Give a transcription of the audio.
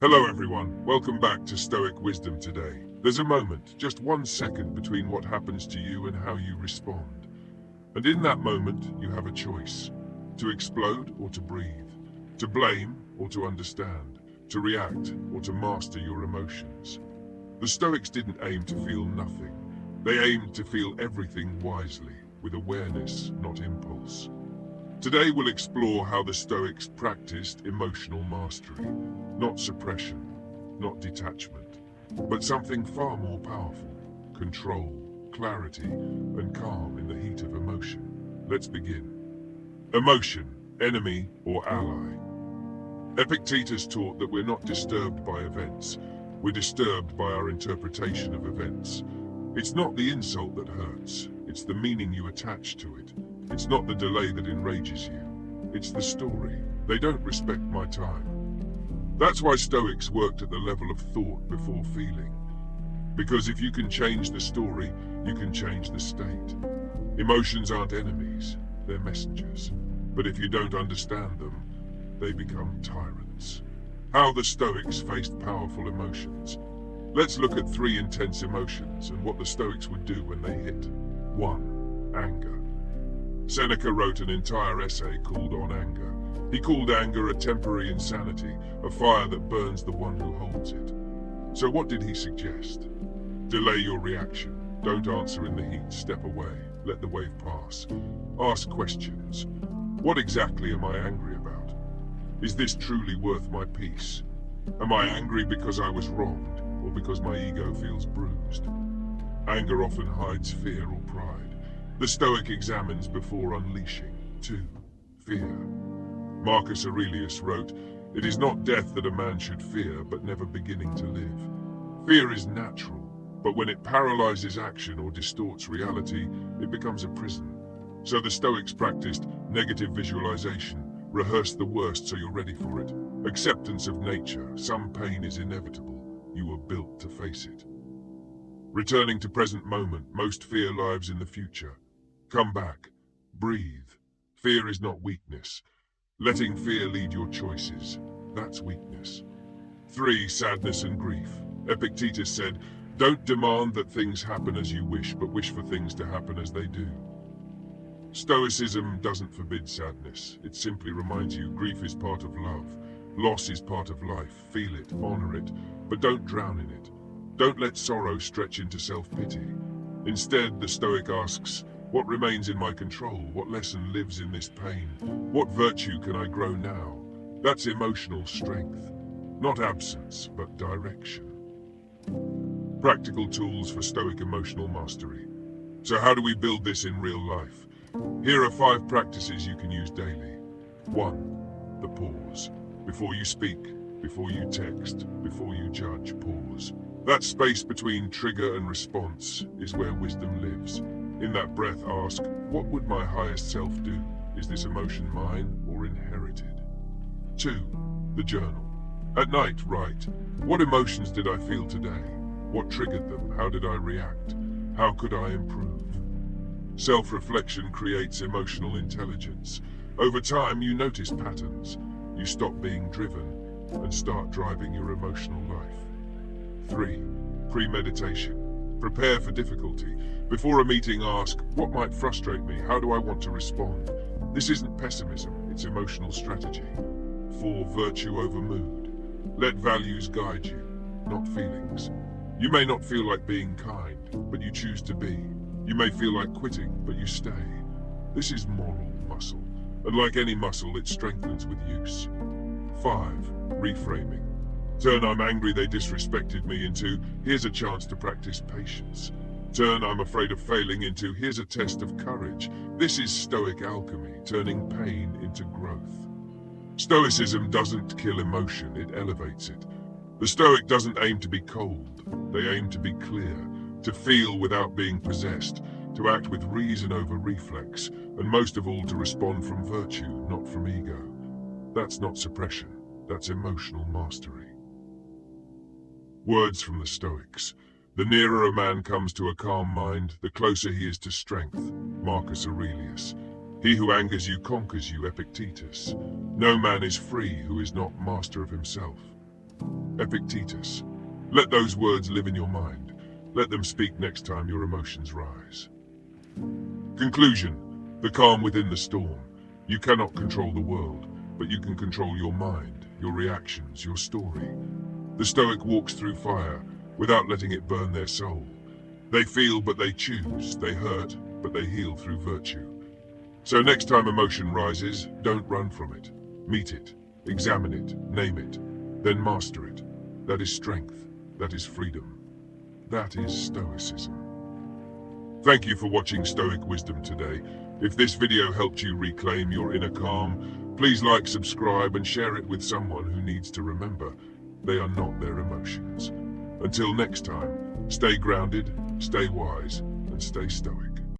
Hello everyone, welcome back to Stoic Wisdom today. There's a moment, just 1 second between what happens to you and how you respond. And in that moment, you have a choice. To explode or to breathe. To blame or to understand. To react or to master your emotions. The Stoics didn't aim to feel nothing. They aimed to feel everything wisely, with awareness, not impulse. Today we'll explore how the Stoics practiced emotional mastery, not suppression, not detachment, but something far more powerful: control, clarity, and calm in the heat of emotion. Let's begin. Emotion, enemy or ally. Epictetus taught that we're not disturbed by events, we're disturbed by our interpretation of events. It's not the insult that hurts, it's the meaning you attach to it. It's not the delay that enrages you, it's the story. They don't respect my time. That's why Stoics worked at the level of thought before feeling. Because if you can change the story, you can change the state. Emotions aren't enemies, they're messengers. But if you don't understand them, they become tyrants. How the Stoics faced powerful emotions. Let's look at 3 intense emotions and what the Stoics would do when they hit. 1. Anger. Seneca wrote an entire essay called On Anger. He called anger a temporary insanity, a fire that burns the one who holds it. So what did he suggest? Delay your reaction. Don't answer in the heat. Step away. Let the wave pass. Ask questions. What exactly am I angry about? Is this truly worth my peace? Am I angry because I was wronged, or because my ego feels bruised? Anger often hides fear or pride. The Stoic examines before unleashing. 2. Fear. Marcus Aurelius wrote, "It is not death that a man should fear, but never beginning to live." Fear is natural, but when it paralyzes action or distorts reality, it becomes a prison. So the Stoics practiced negative visualization, rehearse the worst so you're ready for it. Acceptance of nature, some pain is inevitable, you were built to face it. Returning to present moment, most fear lives in the future. Come back, breathe. Fear is not weakness. Letting fear lead your choices, that's weakness. 3. Sadness and grief. Epictetus said, "Don't demand that things happen as you wish, but wish for things to happen as they do." Stoicism doesn't forbid sadness. It simply reminds you grief is part of love. Loss is part of life. Feel it, honor it, but don't drown in it. Don't let sorrow stretch into self-pity. Instead, the Stoic asks, what remains in my control? What lesson lives in this pain? What virtue can I grow now? That's emotional strength. Not absence, but direction. Practical tools for Stoic emotional mastery. So how do we build this in real life? Here are 5 practices you can use daily. 1. The pause. Before you speak, before you text, before you judge, pause. That space between trigger and response is where wisdom lives. In that breath, ask, what would my highest self do? Is this emotion mine or inherited? 2. The journal. At night, write, what emotions did I feel today? What triggered them? How did I react? How could I improve? Self-reflection creates emotional intelligence. Over time, you notice patterns. You stop being driven and start driving your emotional life. 3. Premeditation. Prepare for difficulty. Before a meeting, ask, what might frustrate me? How do I want to respond? This isn't pessimism, it's emotional strategy. 4. Virtue over mood. Let values guide you, not feelings. You may not feel like being kind, but you choose to be. You may feel like quitting, but you stay. This is moral muscle, and like any muscle, it strengthens with use. 5. Reframing. Turn I'm angry they disrespected me into, here's a chance to practice patience. Turn I'm afraid of failing into, here's a test of courage. This is Stoic alchemy, turning pain into growth. Stoicism doesn't kill emotion, it elevates it. The Stoic doesn't aim to be cold, they aim to be clear, to feel without being possessed, to act with reason over reflex, and most of all to respond from virtue, not from ego. That's not suppression, that's emotional mastery. Words from the Stoics. The nearer a man comes to a calm mind, the closer he is to strength. Marcus Aurelius. He who angers you conquers you. Epictetus. No man is free who is not master of himself. Epictetus. Let those words live in your mind. Let them speak next time your emotions rise. Conclusion. The calm within the storm. You cannot control the world, but you can control your mind, your reactions, your story. The Stoic walks through fire without letting it burn their soul. They feel, but they choose. They hurt, but they heal through virtue. So next time emotion rises, don't run from it. Meet it, examine it, name it, then master it. That is strength. That is freedom. That is Stoicism. Thank you for watching Stoic Wisdom today. If this video helped you reclaim your inner calm, please like, subscribe, and share it with someone who needs to remember they are not their emotions. Until next time, stay grounded, stay wise, and stay stoic.